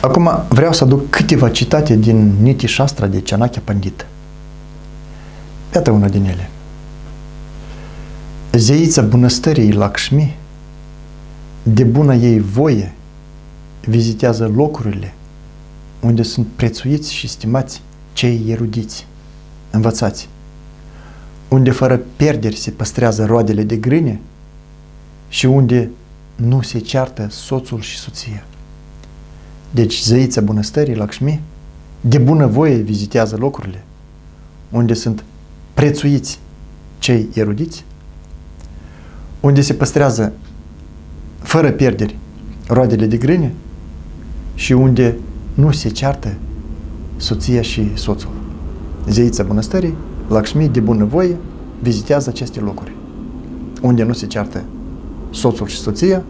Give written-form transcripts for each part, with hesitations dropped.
Acum vreau să aduc câteva citate din Niti Shastra de Chanakya Pandit. Iată una din ele. Zeița bunăstării Lakshmi, de bună ei voie, vizitează locurile unde sunt prețuiți și stimați cei erudiți, învățați, unde fără pierderi se păstrează roadele de grâne și unde nu se ceartă soțul și soția. Deci zeița bunăstării Lakshmi de bună voie vizitează locurile unde sunt prețuiți cei erudiți, unde se păstrează fără pierderi roadele de grâne și unde nu se ceartă soția și soțul. Zeița bunăstării Lakshmi de bună voie vizitează aceste locuri unde nu se ceartă soțul și soția,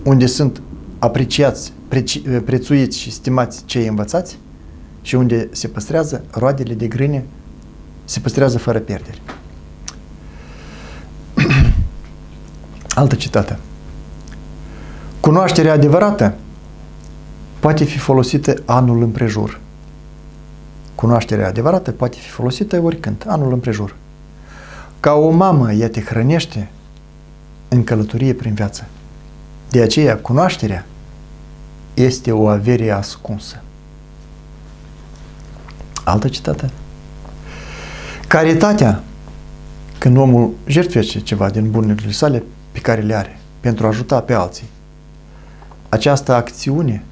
unde sunt apreciați, prețuiți și stimați cei învățați și unde se păstrează roadele de grâne, se păstrează fără pierderi. Altă citată. Cunoașterea adevărată poate fi folosită anul împrejur. Cunoașterea adevărată poate fi folosită oricând, anul împrejur. Ca o mamă, ea te hrănește în călătorie prin viață. De aceea, cunoașterea este o avere ascunsă. Altă citată. Caritatea, când omul jertfește ceva din bunurile sale pe care le are, pentru a ajuta pe alții, această acțiune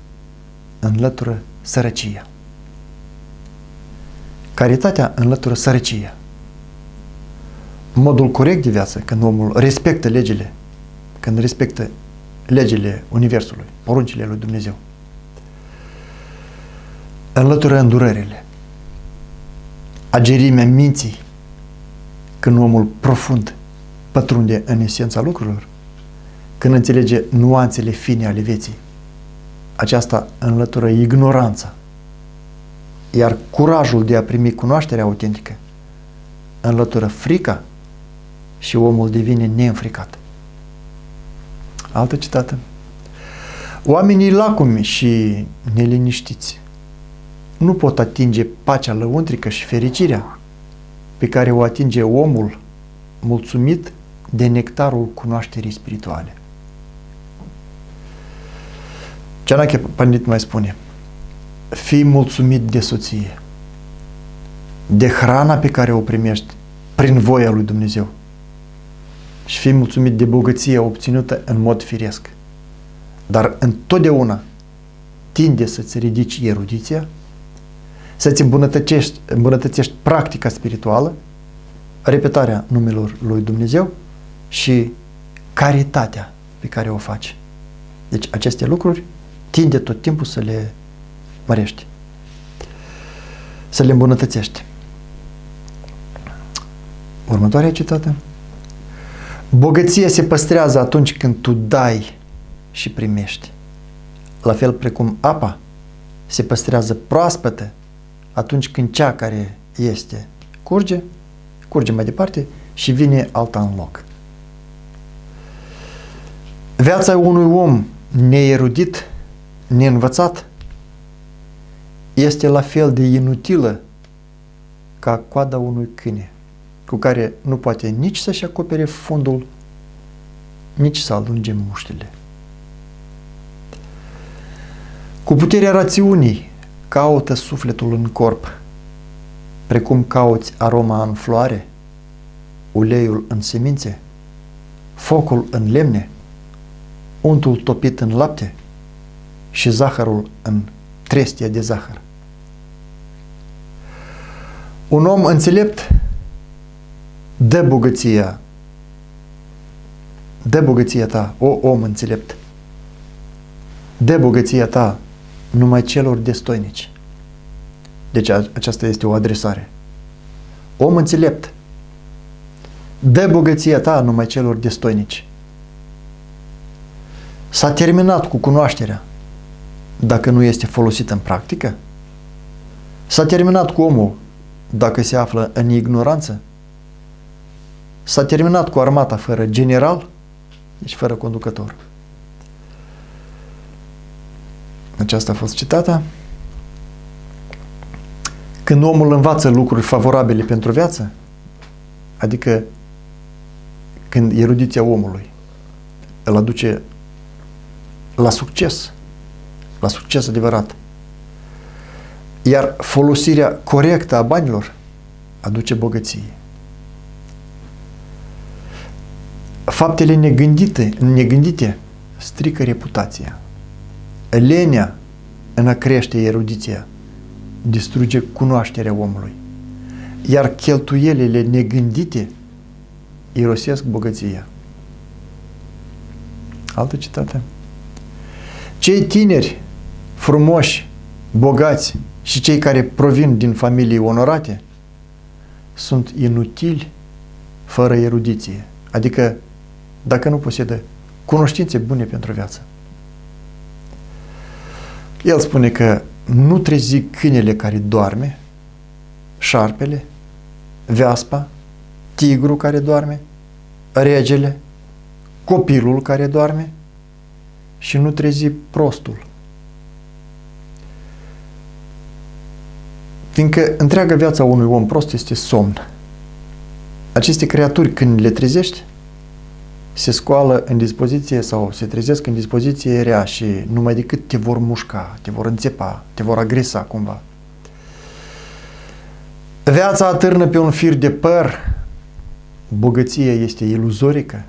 înlătură sărăcia. Caritatea înlătură sărăcia. Modul corect de viață, când omul respectă legile, când respectă legile Universului, poruncile lui Dumnezeu, înlătură îndurările. Agerimea minții, când omul profund pătrunde în esența lucrurilor, când înțelege nuanțele fine ale vieții, aceasta înlătură ignoranța. Iar curajul de a primi cunoașterea autentică înlătură frica și omul devine neînfricat. Altă citată. Oamenii lacumi și neliniștiți nu pot atinge pacea lăuntrică și fericirea pe care o atinge omul mulțumit de nectarul cunoașterii spirituale. Chanakya Pandit mai spune: fii mulțumit de soție, de hrana pe care o primești prin voia lui Dumnezeu și fii mulțumit de bogăția obținută în mod firesc. Dar întotdeauna tinde să-ți ridici erudiția, să-ți îmbunătățești practica spirituală, repetarea numelor lui Dumnezeu și caritatea pe care o faci. Deci aceste lucruri tinde tot timpul să le mărești, să le îmbunătățești. Următoarea citată. Bogăția se păstrează atunci când tu dai și primești. La fel precum apa se păstrează proaspătă atunci când cea care este curge mai departe și vine alta în loc. Viața unui om neerudit, neînvățat, este la fel de inutilă ca coada unui câine, cu care nu poate nici să-și acopere fundul, nici să alunge muștile. Cu puterea rațiunii caută sufletul în corp, precum cauți aroma în floare, uleiul în semințe, focul în lemne, untul topit în lapte și zahărul în trestie de zahăr. Un om înțelept dă bogăția ta, o om înțelept, dă bogăția ta numai celor destoinici. Deci aceasta este o adresare. Om înțelept, dă bogăția ta numai celor destoinici. S-a terminat cu cunoașterea dacă nu este folosită în practică? S-a terminat cu omul dacă se află în ignoranță? S-a terminat cu armata fără general, deci fără conducător. Aceasta a fost citata. Când omul învață lucruri favorabile pentru viață, adică când erudiția omului îl aduce la succes adevărat, iar folosirea corectă a banilor aduce bogăție. Faptele negândite strică reputația. Lenea în a crește erudiția distruge cunoașterea omului, iar cheltuielile negândite irosesc bogăția. Altă citată. Cei tineri, frumoși, bogați și cei care provin din familii onorate sunt inutili fără erudiție, adică dacă nu posedă cunoștințe bune pentru viață. El spune că nu trezi câinele care doarme, șarpele, veaspa, tigru care doarme, regele, copilul care doarme și nu trezi prostul. Fiindcă întreaga viața unui om prost este somn. Aceste creaturi, când le trezești, se scoală în dispoziție sau se trezesc în dispoziție rea și numai decât te vor mușca, te vor înțepa, te vor agresa cumva. Viața atârnă pe un fir de păr, bogăția este iluzorică,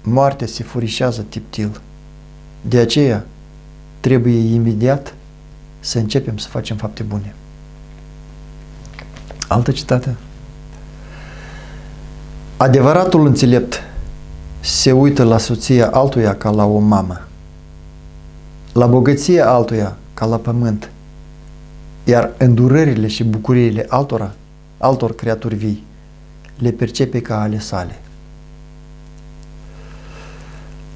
moartea se furișează tiptil. De aceea trebuie imediat să începem să facem fapte bune. Altă citată. Adevăratul înțelept se uită la soția altuia ca la o mamă, la bogăția altuia ca la pământ, iar îndurările și bucuriile altor creaturi vii le percepe ca ale sale.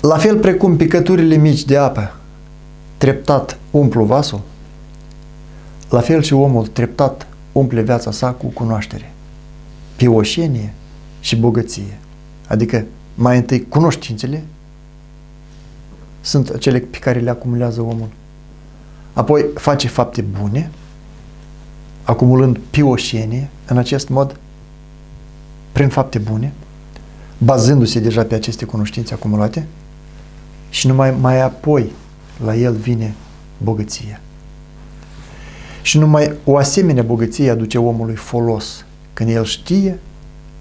La fel precum picăturile mici de apă treptat umplu vasul, la fel și omul treptat umple viața sa cu cunoaștere, pioșenie și bogăție. Adică mai întâi cunoștințele sunt cele pe care le acumulează omul. Apoi face fapte bune, acumulând pioșenie în acest mod, prin fapte bune, bazându-se deja pe aceste cunoștințe acumulate, și numai mai apoi la el vine bogăția. Și numai o asemenea bogăție aduce omului folos, când el știe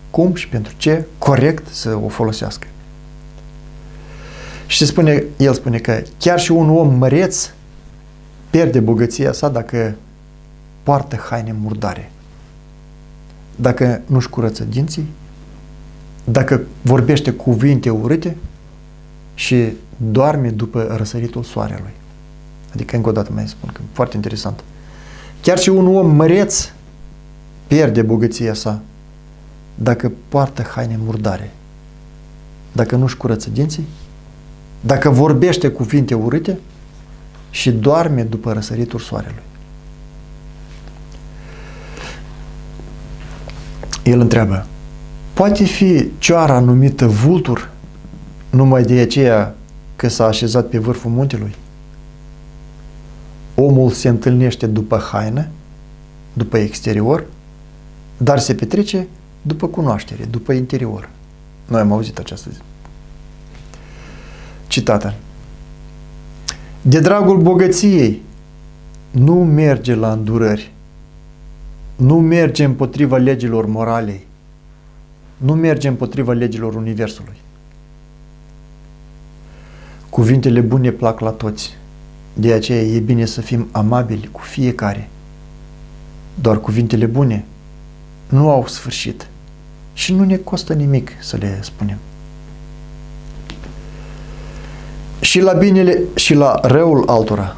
cum și pentru ce corect să o folosească. Și el spune că chiar și un om măreț pierde bogăția sa dacă poartă haine murdare, dacă nu-și curăță dinții, dacă vorbește cuvinte urâte și doarme după răsăritul soarelui. Adică, încă o dată mai spun că foarte interesant. Chiar și un om măreț pierde bogăția sa dacă poartă haine murdare, dacă nu-și curăță dinții, dacă vorbește cuvinte urâte și doarme după răsăritul soarelui. El întreabă, poate fi cioara numită vultur numai de aceea că s-a așezat pe vârful muntelui? Omul se întâlnește după haină, după exterior, dar se petrece după cunoaștere, după interior. Noi am auzit această zi. Citată. De dragul bogăției nu merge la îndurări, nu merge împotriva legilor moralei, nu merge împotriva legilor universului. Cuvintele bune plac la toți, de aceea e bine să fim amabili cu fiecare. Doar cuvintele bune nu au sfârșit și nu ne costă nimic să le spunem. Și la binele și la răul altora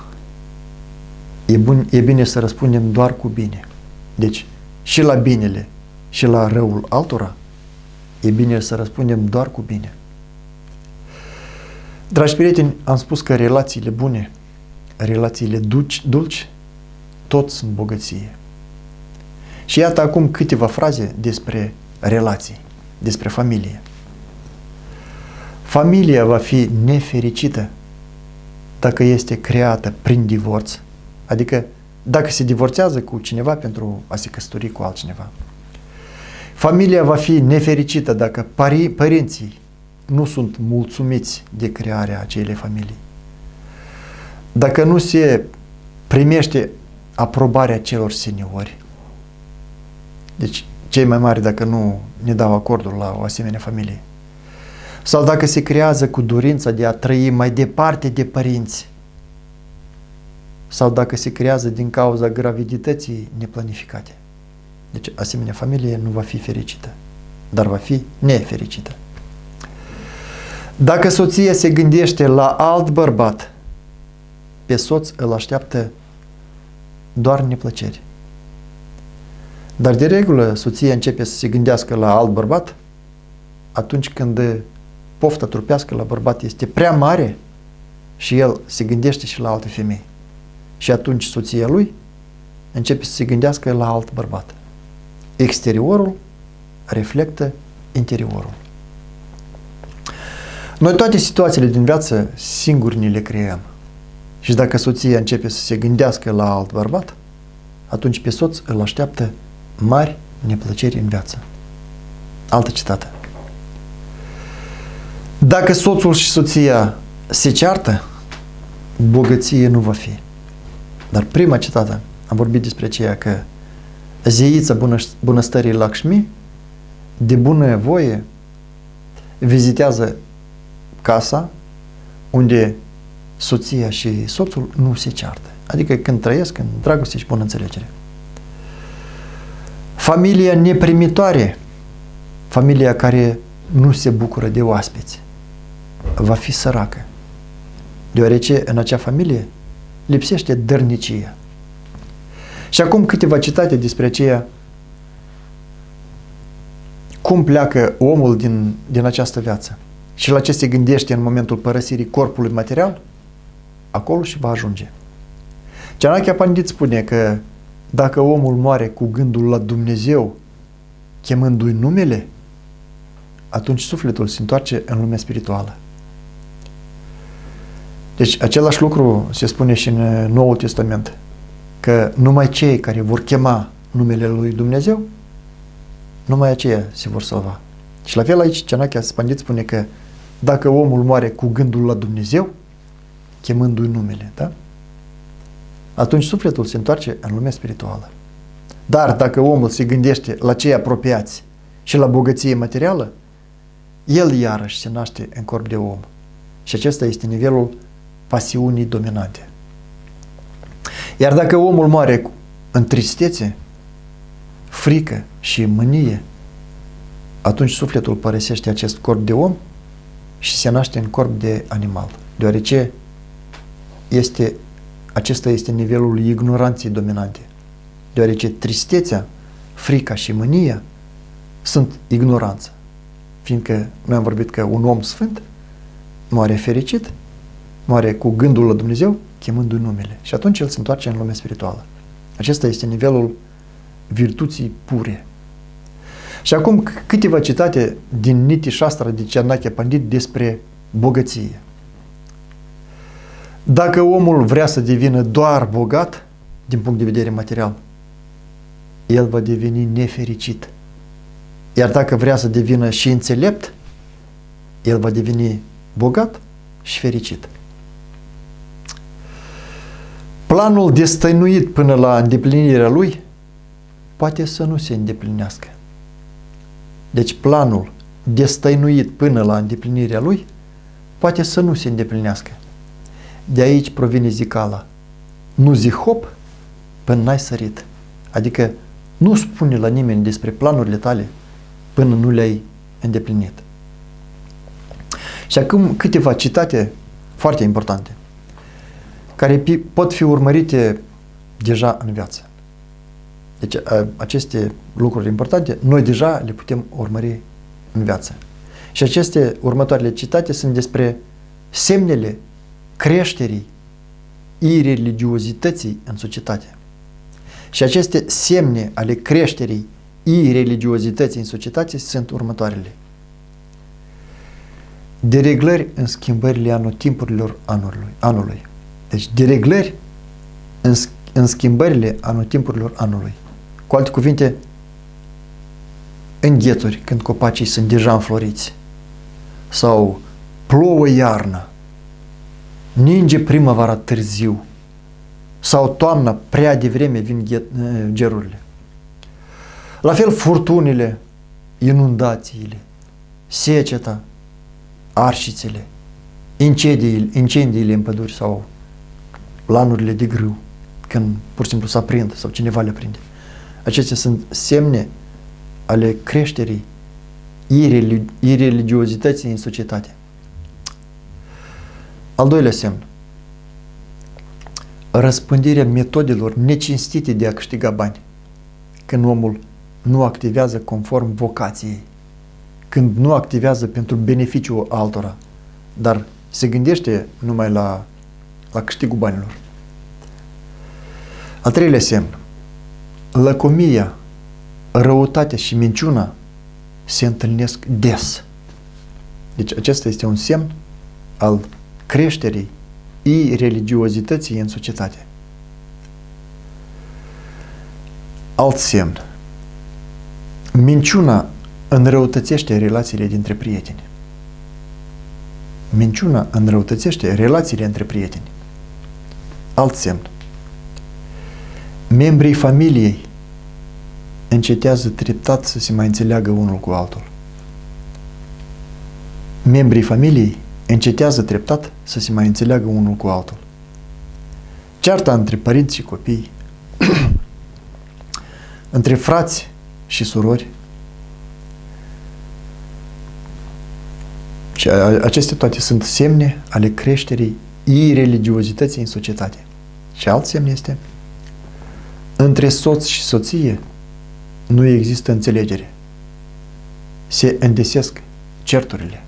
e bine să răspundem doar cu bine. Deci, și la binele și la răul altora e bine să răspundem doar cu bine. Dragi prieteni, am spus că relațiile bune, relațiile dulci, tot sunt bogăție. Și iată acum câteva fraze despre relații, despre familie. Familia va fi nefericită dacă este creată prin divorț, adică dacă se divorțează cu cineva pentru a se căsători cu altcineva. Familia va fi nefericită dacă părinții nu sunt mulțumiți de crearea acelei familii. Dacă nu se primește aprobarea celor seniori, deci cei mai mari dacă nu ne dau acordul la o asemenea familie, sau dacă se creează cu dorința de a trăi mai departe de părinți, sau dacă se creează din cauza gravidității neplanificate. Deci asemenea familie nu va fi fericită, dar va fi nefericită. Dacă soția se gândește la alt bărbat, pe soț îl așteaptă doar neplăceri. Dar de regulă soția începe să se gândească la alt bărbat atunci când pofta trupească la bărbat este prea mare și el se gândește și la alte femei. Și atunci soția lui începe să se gândească la alt bărbat. Exteriorul reflectă interiorul. Noi toate situațiile din viață singuri ni le creăm. Și dacă soția începe să se gândească la alt bărbat, atunci pe soț îl așteaptă mari neplăceri în viață. Altă citată. Dacă soțul și soția se ceartă, bogăție nu va fi. Dar prima citată am vorbit despre aceea că zeița bunăstării Lakshmi de bună voie vizitează casa unde soția și soțul nu se ceartă. Adică când trăiesc în dragoste și bună înțelegere. Familia neprimitoare, familia care nu se bucură de oaspeți, va fi săracă, deoarece în acea familie lipsește dărnicia. Și acum câteva citate despre aceea cum pleacă omul din această viață și la ce se gândește în momentul părăsirii corpului material, acolo și va ajunge. Chanakya Pandit spune că dacă omul moare cu gândul la Dumnezeu, chemându-i numele, atunci sufletul se întoarce în lumea spirituală. Deci același lucru se spune și în Noul Testament, că numai cei care vor chema numele lui Dumnezeu, numai aceia se vor salva. Și la fel aici Chanakya Pandit spune că dacă omul moare cu gândul la Dumnezeu, chemându-i numele, da? Atunci sufletul se întoarce în lumea spirituală. Dar dacă omul se gândește la cei apropiați și la bogăție materială, el iarăși se naște în corp de om. Și acesta este nivelul pasiunii dominante. Iar dacă omul moare în tristețe, frică și mânie, atunci sufletul părăsește acest corp de om și se naște în corp de animal, deoarece acesta este nivelul ignoranței dominante, deoarece tristețea, frica și mânia sunt ignoranță, fiindcă noi am vorbit că un om sfânt moare fericit, moare cu gândul la Dumnezeu, chemându-i numele, și atunci el se întoarce în lumea spirituală. Acesta este nivelul virtuții pure. Și acum câteva citate din Niti Shastra de Chanakya Pandit despre bogăție. Dacă omul vrea să devină doar bogat, din punct de vedere material, el va deveni nefericit. Iar dacă vrea să devină și înțelept, el va deveni bogat și fericit. Planul destăinuit până la îndeplinirea lui poate să nu se îndeplinească. Deci planul destăinuit până la îndeplinirea lui poate să nu se îndeplinească. De aici provine zicala: nu zi hop până n-ai sărit. Adică nu spune la nimeni despre planurile tale până nu le-ai îndeplinit. Și acum câteva citate foarte importante care pot fi urmărite deja în viață. Deci aceste lucruri importante noi deja le putem urmări în viață. Și aceste următoarele citate sunt despre semnele creșterii ireligiozității în societate. Și aceste semne ale creșterii ireligiozității în societate sunt următoarele: dereglări în schimbările anotimpurilor anului. Deci dereglări în schimbările anotimpurilor anului. Cu alte cuvinte, înghețuri când copacii sunt deja înfloriți, sau plouă iarna, ninge primăvara târziu, sau toamna prea devreme vin gerurile. La fel furtunile, inundațiile, seceta, arșițele, incendiile în păduri sau lanurile de grâu, când pur și simplu se aprind sau cineva le aprinde. Acestea sunt semne ale creșterii ireligiozității în societate. Al doilea semn. Răspândirea metodelor necinstite de a câștiga bani. Când omul nu activează conform vocației, când nu activează pentru beneficiul altora, dar se gândește numai la câștigul banilor. Al treilea semn. Lăcomia, răutatea și minciuna se întâlnesc des. Deci acesta este un semn al creșterii ireligiozității în societate. Alt semn. Minciuna înrăutățește relațiile dintre prieteni. Minciuna înrăutățește relațiile între prieteni. Alt semn. Membrii familiei încetează treptat să se mai înțeleagă unul cu altul. Membrii familiei încetează treptat să se mai înțeleagă unul cu altul. Cearta între părinți și copii, între frați și surori. Și acestea toate sunt semne ale creșterii ireligiozității în societate. Și alt semn este: între soț și soție nu există înțelegere. Se îndesesc certurile.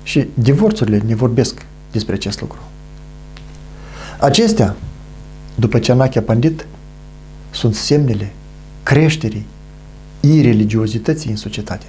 Și divorțurile ne vorbesc despre acest lucru. Acestea, după Chanakya Pandit, sunt semnele creșterii ireligiozității în societate.